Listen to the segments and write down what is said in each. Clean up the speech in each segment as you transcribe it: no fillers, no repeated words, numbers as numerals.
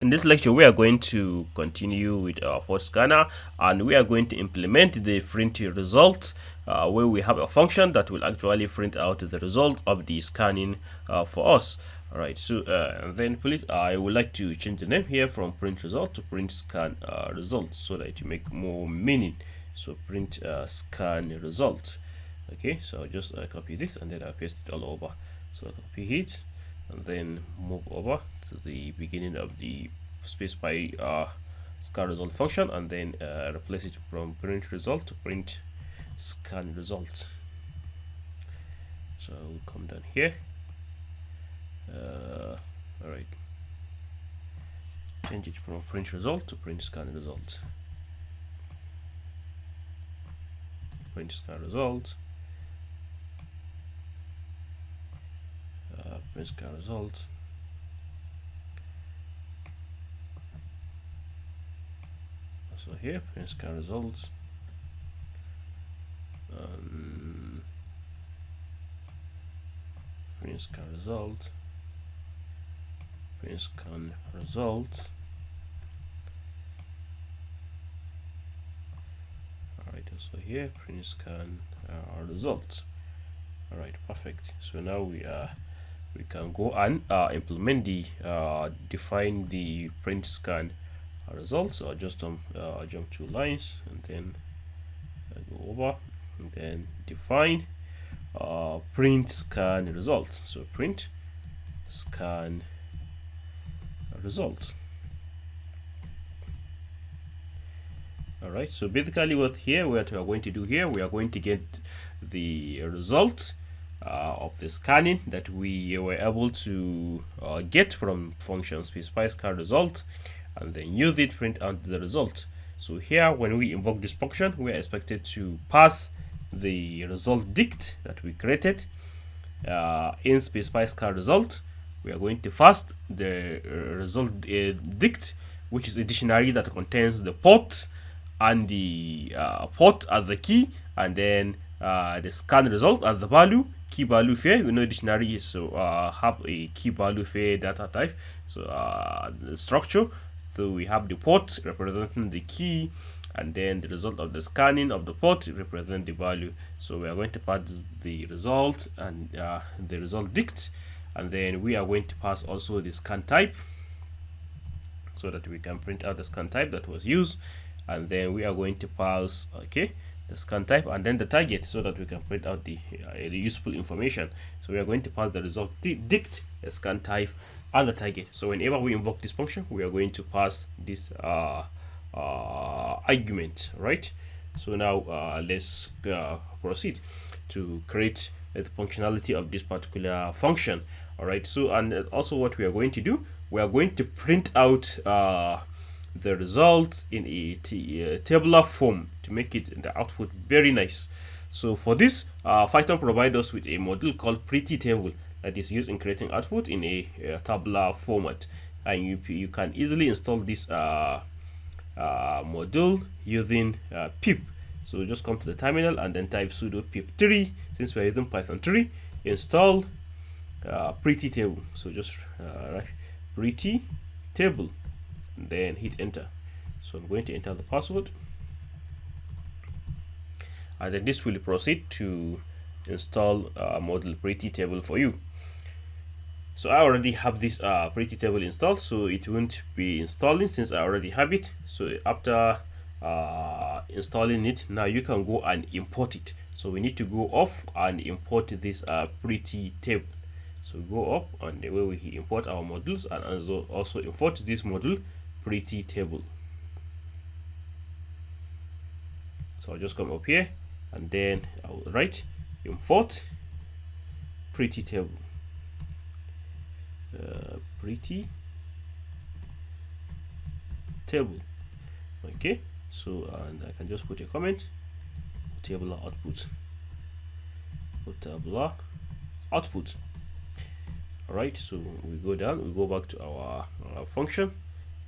In this lecture, we are going to continue with our port scanner, and we are going to implement the print result, where we have a function that will actually print out the result of the scanning for us. All right, so then please, I would like to change the name here from print result to print scan results, so that you make more meaning. So print scan result. Okay, so I'll just copy this and then I'll paste it all over. So I'll copy it and then move over to the beginning of the space by scan result function, and then replace it from print result to print scan result. So we'll come down here. All right, change it from print result to print scan result. Print scan result. Print scan result. So here, print scan results. Print scan result. Print scan result. Alright, so here, print scan results. Alright, perfect. So now we can go and implement the define the print scan results. I'll just jump 2 lines and then go over and then define print scan results. So print scan results. All right, so basically what we are going to do here, we are going to get the result of the scanning that we were able to get from function specify scan result, and then use it print out the result. So here, when we invoke this function, we are expected to pass the result dict that we created in specify scan result. We are going to first the result dict, which is a dictionary that contains the port and the port as the key, and then the scan result as the value, key value fair. You know, dictionary is so have a key value fair data type. So the structure. So we have the port representing the key, and then the result of the scanning of the port represent the value. So we are going to pass the result and the result dict, and then we are going to pass also the scan type, so that we can print out the scan type that was used, and then we are going to pass the scan type and then the target, so that we can print out the useful information. So we are going to pass the result dict, the scan type, and the target. So whenever we invoke this function, we are going to pass this argument, right? So now let's proceed to create the functionality of this particular function. All right, so and also what we are going to do, we are going to print out the results in a tabular form to make it in the output very nice. So for this, Python provides us with a module called pretty table that is used in creating output in a tabular format, and you can easily install this module using pip. So just come to the terminal and then type sudo pip3, since we're using Python 3, install pretty table. So just write pretty table and then hit enter. So I'm going to enter the password, and then this will proceed to install module pretty table for you. So I already have this pretty table installed, so it won't be installing since I already have it. So after installing it, now you can go and import it. So we need to go off and import this pretty table. So go up on the way we import our modules, and also import this module pretty table. So I'll just come up here and then I'll write import pretty table. Pretty table. Okay, so and I can just put a comment, tabular output, tabular output. All right, so we go down, we go back to our function,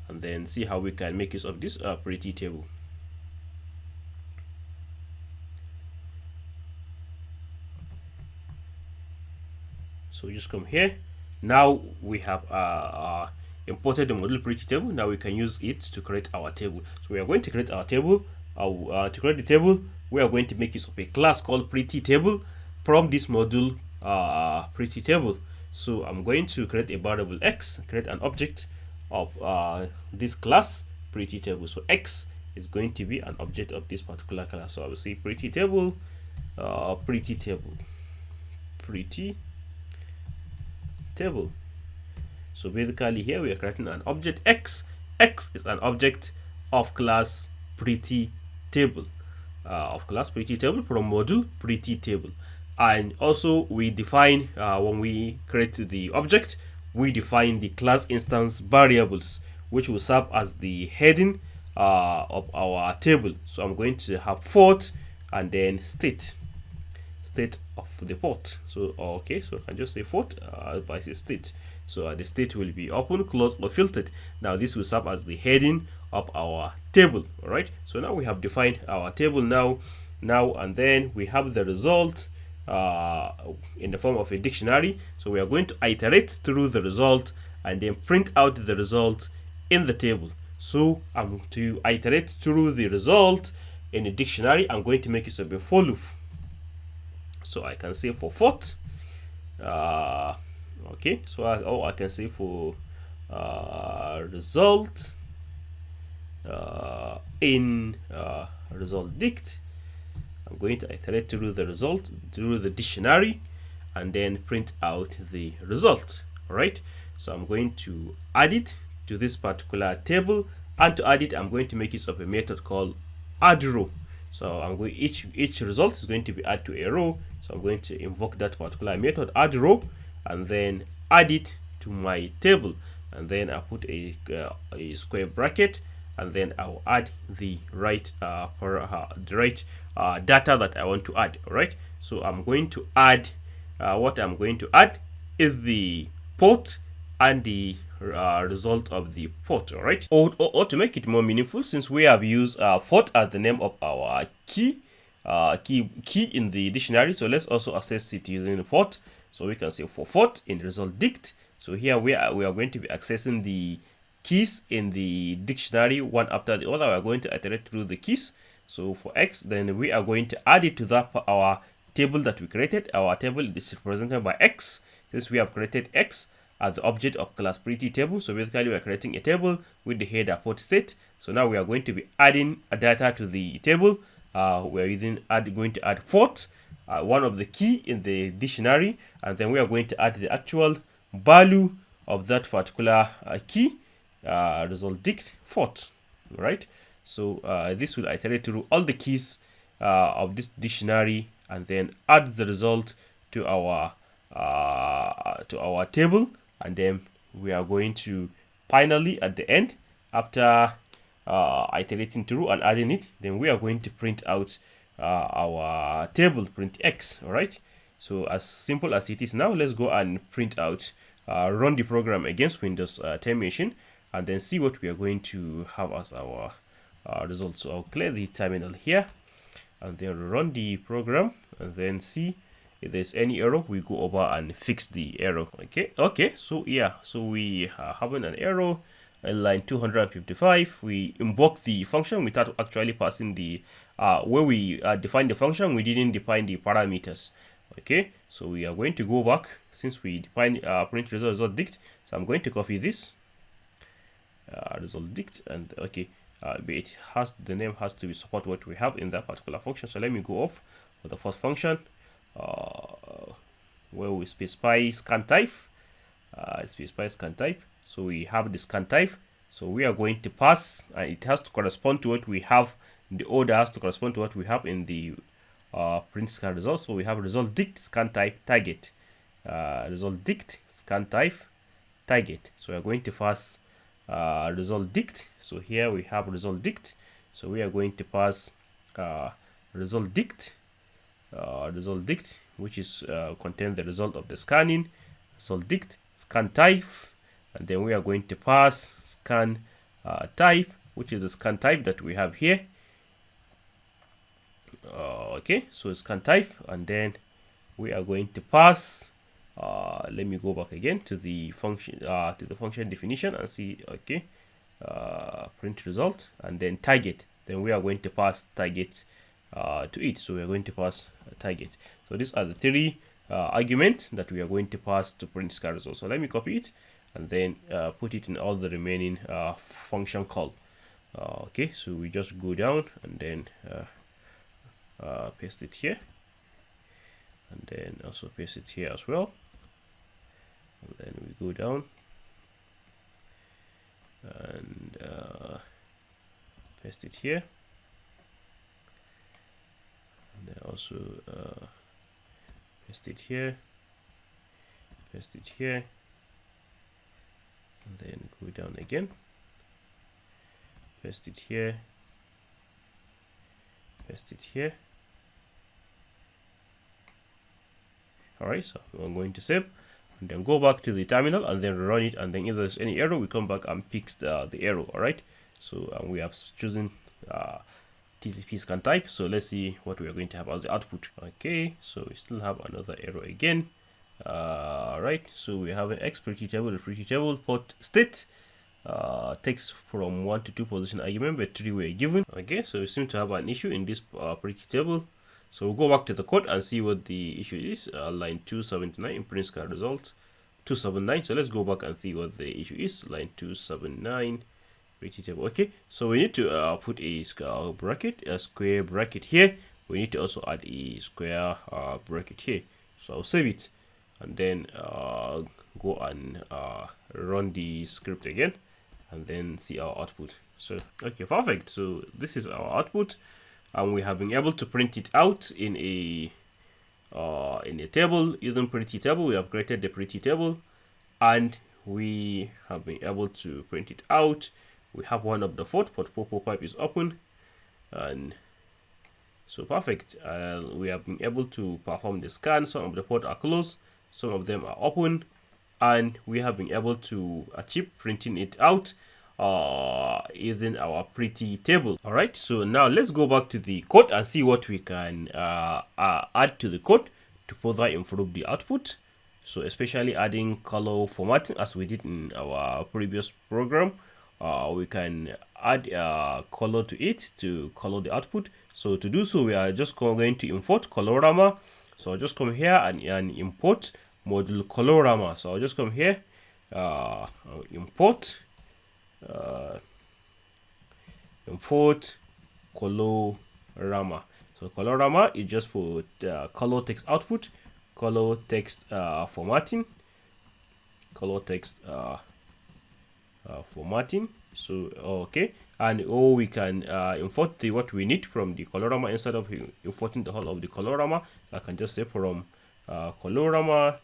and then see how we can make use of this pretty table. So just come here. Now we have imported the module pretty table. Now we can use it to create our table. So we are going to create our table. To create the table, we are going to make use of a class called pretty table from this module pretty table. So I'm going to create a variable x, create an object of this class pretty table. So x is going to be an object of this particular class. So I will say pretty table, pretty table, pretty table. So basically here we are creating an object x. X is an object of class pretty table, from module pretty table. And also we define, when we create the object, we define the class instance variables, which will serve as the heading of our table. So I'm going to have port and then state of the port. So okay, so I can just say port by state. So the state will be open, closed, or filtered. Now this will serve as the heading of our table. All right, so now we have defined our table now, and then we have the result in the form of a dictionary. So we are going to iterate through the result and then print out the result in the table. So I'm to iterate through the result in a dictionary. I'm going to make use of a for loop. So I can say for fort, okay, so I can say for result in result dict. I'm going to iterate through the result through the dictionary and then print out the result. All right, so I'm going to add it to this particular table, and to add it I'm going to make use of a method called add row. So I'm going, each result is going to be added to a row. So I'm going to invoke that particular method add row and then add it to my table, and then I put a square bracket, and then I'll add the right data that I want to add. All right, so I'm going to add what I'm going to add is the port and the result of the port. All right, or to make it more meaningful, since we have used port as the name of our key in the dictionary, so let's also access it using the port. So we can say for port in result dict. So here we are going to be accessing the keys in the dictionary one after the other. We are going to iterate through the keys. So for x, then we are going to add it to that our table that we created. Our table is represented by x, since we have created x as the object of class pretty table. So basically we are creating a table with the header port state. So now we are going to be adding a data to the table. We are going to add port, one of the key in the dictionary, and then we are going to add the actual value of that particular key, result dict port. Right, so this will iterate through all the keys of this dictionary and then add the result to our table, and then we are going to finally at the end, after iterating through and adding it, then we are going to print out our table, print x. All right, so as simple as it is now, let's go and print out, run the program against Windows 10 machine, and then see what we are going to have as our result. So I'll clear the terminal here and then run the program and then see if there's any error. We go over and fix the error. Okay, so yeah, so we are having an error in line 255. We invoke the function without actually passing the where we define the function, we didn't define the parameters. Okay, so we are going to go back, since we define print result dict. So I'm going to copy this result dict, and okay, but it has, the name has to support what we have in that particular function. So let me go off for the first function where we specify scan type. So we have the scan type. So we are going to pass, and it has to correspond to what we have. The order has to correspond to what we have in the print scan result. So we have result dict scan type target, result dict scan type target. So we are going to pass result dict. So here we have result dict. So we are going to pass result dict, which is contain the result of the scanning. Result dict scan type, and then we are going to pass scan type, which is the scan type that we have here. Okay, so scan type, and then we are going to pass let me go back again to the function definition and see. Okay, print result and then target. Then we are going to pass target to it. So we are going to pass a target. So these are the three arguments that we are going to pass to print scan result. So let me copy it and then put it in all the remaining function call. Okay, so we just go down and then paste it here, and then also paste it here as well, and then we go down and paste it here, and then also paste it here, paste it here, and then go down again, paste it here, paste it here. Alright, so I'm going to save and then go back to the terminal and then run it, and then if there's any error we come back and fix the error. Alright, so we have chosen TCP scan type, so let's see what we are going to have as the output. Okay, so we still have another error again. Right, so we have an X pretty table, port state, text from 1 to 2 position argument, but 3 were given. Okay, so we seem to have an issue in this pretty table. So we'll go back to the code and see what the issue is. Line 279 in print scan result 279. So let's go back and see what the issue is. Line 279 pretty table. Okay, so we need to put a square bracket here. We need to also add a square bracket here. So I'll save it and then go and run the script again and then see our output. So okay, perfect. So this is our output, and we have been able to print it out in a table using pretty table. We have created the pretty table and we have been able to print it out. We have one of the port 445 is open, and so perfect. We have been able to perform the scan. Some of the ports are closed, some of them are open, and we have been able to achieve printing it out using our pretty table. All right, so now let's go back to the code and see what we can add to the code to further improve the output. So especially adding color formatting as we did in our previous program. We can add color to it to color the output. So to do so, we are just going to import colorama. So I'll just come here and import module colorama. So I'll just come here, import colorama. So colorama is just for color text output, color text formatting, color text formatting. So okay, and we can import what we need from the colorama. Instead of importing the whole of the colorama, I can just say from colorama.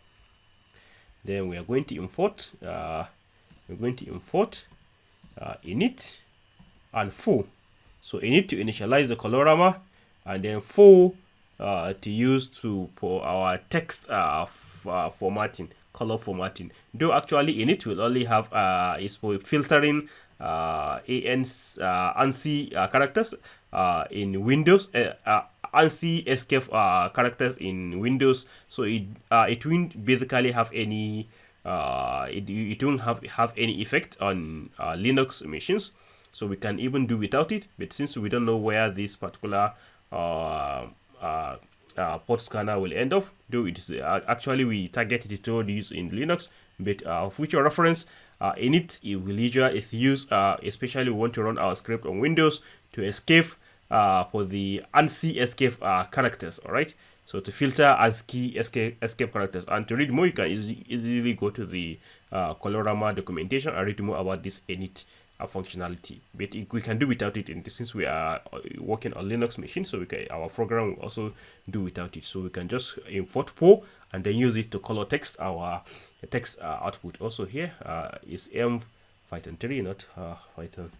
Then we are going to import init and foo. So init to initialize the colorama, and then foo to use for our text formatting, color formatting. Though actually init will only have is for filtering ANSI characters in Windows, ANSI escape characters in Windows. So it won't basically have any it won't have any effect on Linux machines. So we can even do without it. But since we don't know where this particular port scanner will end up, though it is actually we targeted it to use in Linux, but for future reference, init will usually is used especially we want to run our script on Windows to escape for the ANSI escape characters. All right, so to filter ANSI escape characters, and to read more you can easily go to the colorama documentation and read more about this init functionality. But we can do without it in this, since we are working on Linux machine, so our program will also do without it. So we can just import po and then use it to color text our text output. Also here is M Python 3, not Python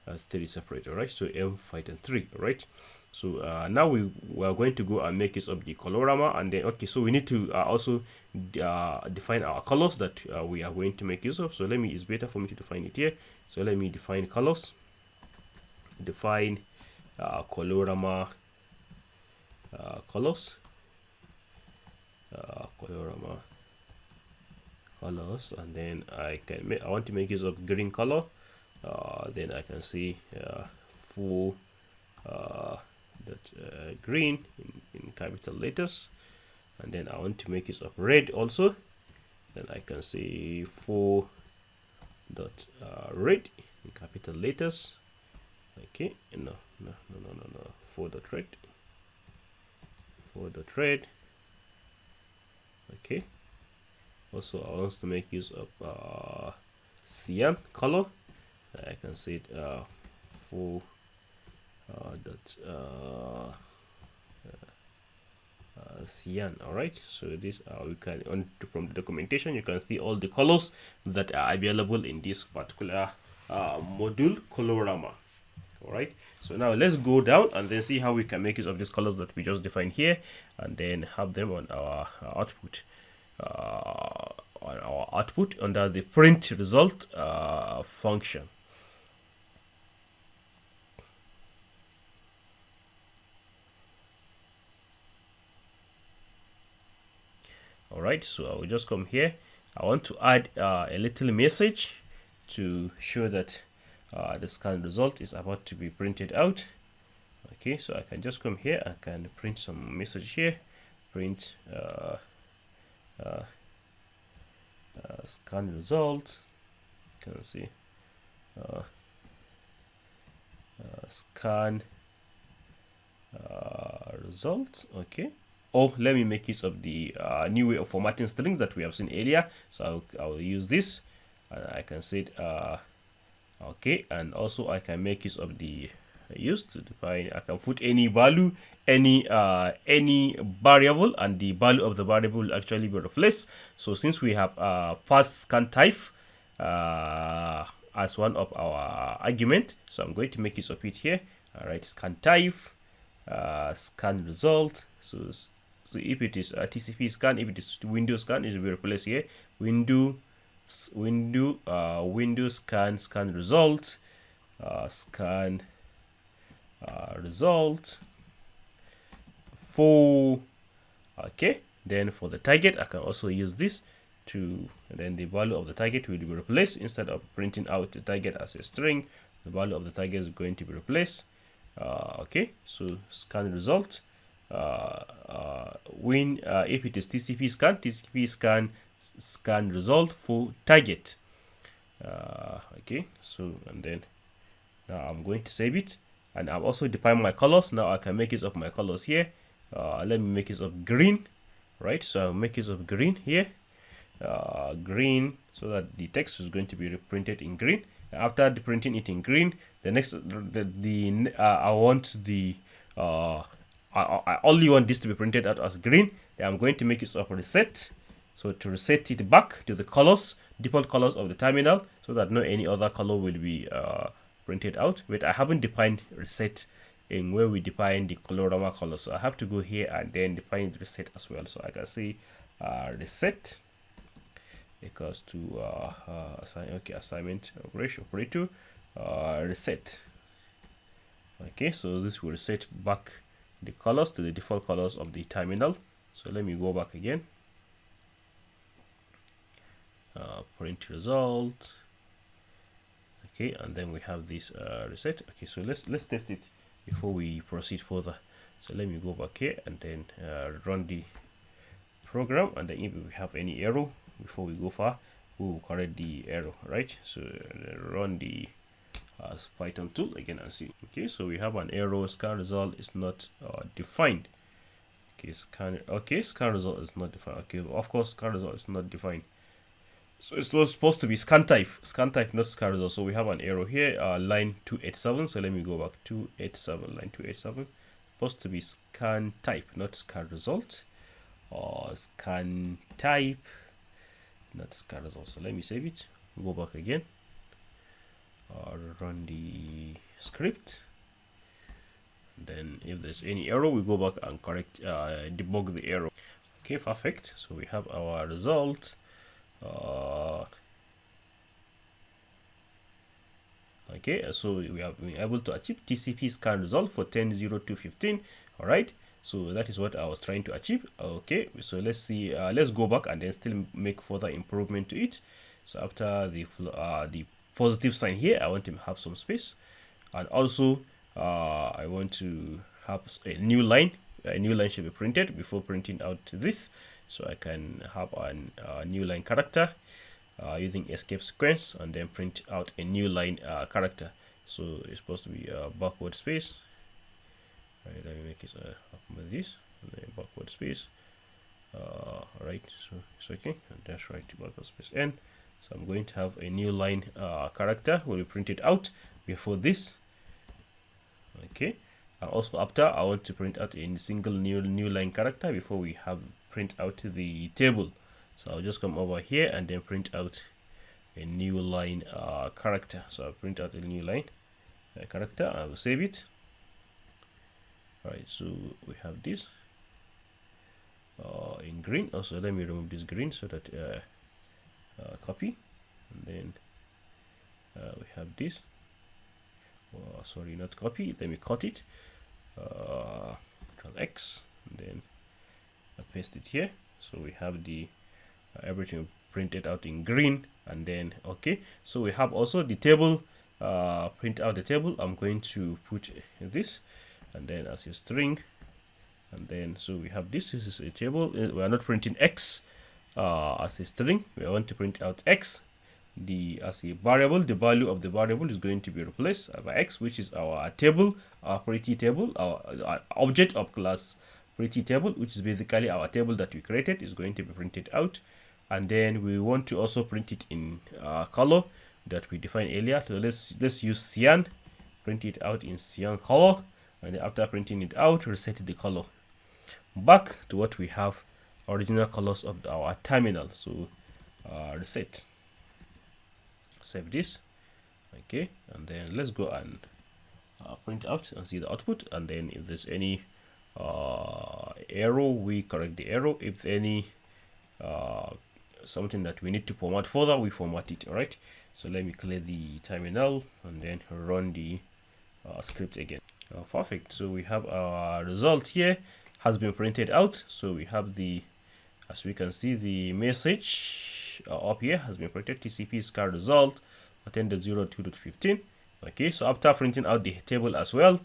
3 separate. All right, so M Python 3. All right, so now we are going to go and make use of the colorama, and then okay, so we need to also define our colors that we are going to make use of. So it's better for me to define it here. So let me define colors. Define colorama colors. Colorama colors, and then I want to make use of green color. Then I can see full green in capital letters, and then I want to make use of red also. Then I can say full red in capital letters. Okay, no, 4.red, 4.red. Okay, also I want to make use of cyan color. I can say it full cyan. All right, so this we can from the documentation you can see all the colors that are available in this particular module colorama. All right, so now let's go down and then see how we can make use of these colors that we just defined here, and then have them on our output. Under the print result function. All right, so I will just come here. I want to add a little message to show that the scan result is about to be printed out. Okay, so I can just come here. I can print some message here. Print scan result. You can see scan result. Okay. Or let me make use of the new way of formatting strings that we have seen earlier. So I will use this, and I can say it, okay, and also I can make use of the use to define. I can put any value, any variable, and the value of the variable will actually be replaced. So since we have first scan type as one of our argument, so I'm going to make use of it here. All right, scan type, scan result. So if it is a TCP scan, if it is Windows scan, it will be replaced here. Windows scan result, scan result for. Okay, then for the target, I can also use this to, and then the value of the target will be replaced. Instead of printing out the target as a string, the value of the target is going to be replaced. Okay, so scan result. If it is TCP scan result for target. Okay, so and then now I'm going to save it, and I've also defined my colors. Now I can make use of my colors here. Let me make use of green, right? So I'll make use of green here, green, so that the text is going to be reprinted in green. After printing it in green, the next I want the I only want this to be printed out as green. Then I'm going to make use of reset. So to reset it back to the colors, default colors of the terminal, so that no any other color will be printed out. But I haven't defined reset in where we define the colorama color. So I have to go here and then define the reset as well. So I can say reset equals to assignment operator reset. Okay, so this will reset back the colors to the default colors of the terminal. So let me go back again. Print result. Okay, and then we have this reset. Okay, so let's test it before we proceed further. So let me go back here and then run the program, and then if we have any error before we go far, we will correct the error, right? So run the Python tool again and see. Okay, so we have an error. Scan result is not defined. Okay, scan result is not defined. Okay, of course scan result is not defined. So it was supposed to be scan type, not scan result. So we have an error here, line 287. So let me go back. 287, line 287. Supposed to be scan type, not scan result, or scan type, not scan result. So let me save it. Go back again. Run the script. Then if there's any error, we go back and correct, debug the error. Okay, perfect. So we have our result. Okay, so we have been able to achieve TCP scan result for 10.02.15. All right, So that is what I was trying to achieve. Okay, so let's see, let's go back and then still make further improvement to it. So after the positive sign here, I want to have some space, and also I want to have a new line. A new line should be printed before printing out this, so I can have a new line character using escape sequence, and then print out a new line character. So it's supposed to be a backward space. Right, let me make it with this, and then backward space. Right, so it's okay, and that's right to backward space n. So I'm going to have a new line character will be printed out before this. Okay, and also after, I want to print out a single new line character before we have print out the table. So I'll just come over here and then print out a new line character. So I'll print out a new line character. I will save it. All right, so we have this in green. Also, let me remove this green so that copy, and then we have this. Sorry, not copy. Let me cut it. Control X, and then I paste it here. So we have the everything printed out in green, and then okay. So we have also the table. Print out the table. I'm going to put this, and then as a string, and then so we have this. This is a table. We are not printing X as a string. We want to print out X. As a variable, the value of the variable is going to be replaced by X, which is our table, our pretty table, our object of class pretty table, which is basically our table that we created, is going to be printed out. And then we want to also print it in color that we defined earlier. So let's use cyan, print it out in cyan color, and then after printing it out, reset the color back to what we have original colors of our terminal. So reset, save this. Okay, and then let's go and print out and see the output, and then if there's any error, we correct the error. If any something that we need to format further, we format it. All right, so let me clear the terminal and then run the script again. Perfect. So we have our result here has been printed out. So we have the, as we can see, the message up here has been printed. TCP scar result 10.02.15. Okay, so after printing out the table as well,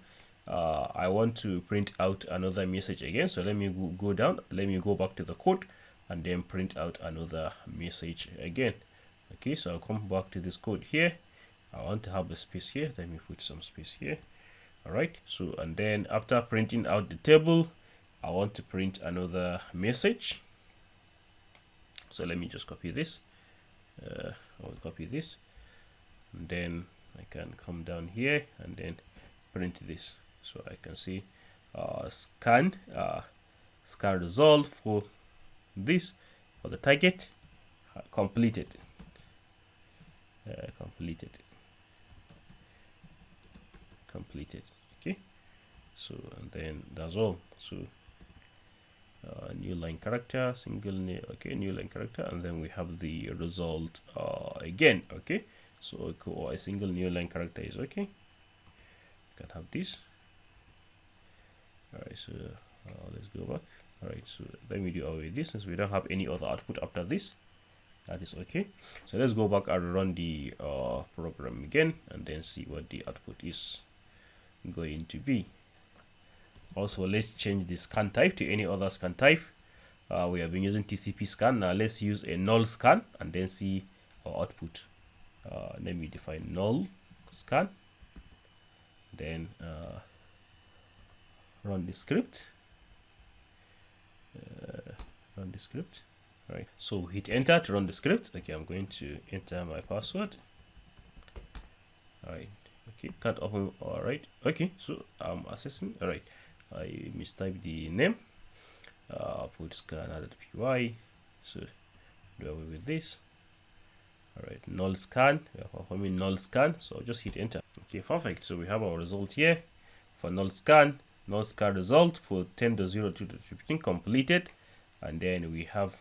I want to print out another message again. So let me go down, let me go back to the code and then print out another message again. Okay, so I'll come back to this code here. I want to have a space here. Let me put some space here. All right, so and then after printing out the table, I want to print another message. So let me just copy this. I'll copy this, and then I can come down here and then print this. So I can see scan result for this, for the target, completed. Completed. Okay, so and then that's all. So new line character, single name. Okay, new line character, and then we have the result again. Okay, so a single new line character is okay. You can have this. All right, so let's go back. All right, so let me do away with this since we don't have any other output after this. That is okay. So let's go back and run the program again and then see what the output is going to be. Also, let's change the scan type to any other scan type. We have been using TCP scan. Now let's use a null scan and then see our output. Let me define null scan, then run the script. All right, so hit enter to run the script. Okay, I'm going to enter my password. All right, okay, can't open. All right, okay, so I'm accessing. All right, I mistyped the name. Put scanner.py. So do away with this. All right, null scan. We are performing null scan, so I'll just hit enter. Okay, perfect. So we have our result here for null scan result for 10.02.15 completed, and then we have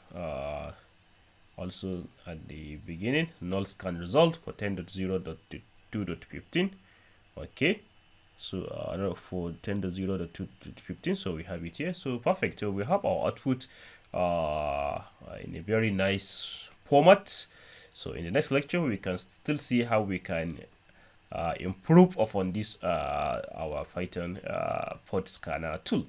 also at the beginning null scan result for 10.0.2.15. okay, So no, for 10.0.2.15, so we have it here. So perfect. So we have our output in a very nice format. So in the next lecture, we can still see how we can improve upon this our Python port scanner tool.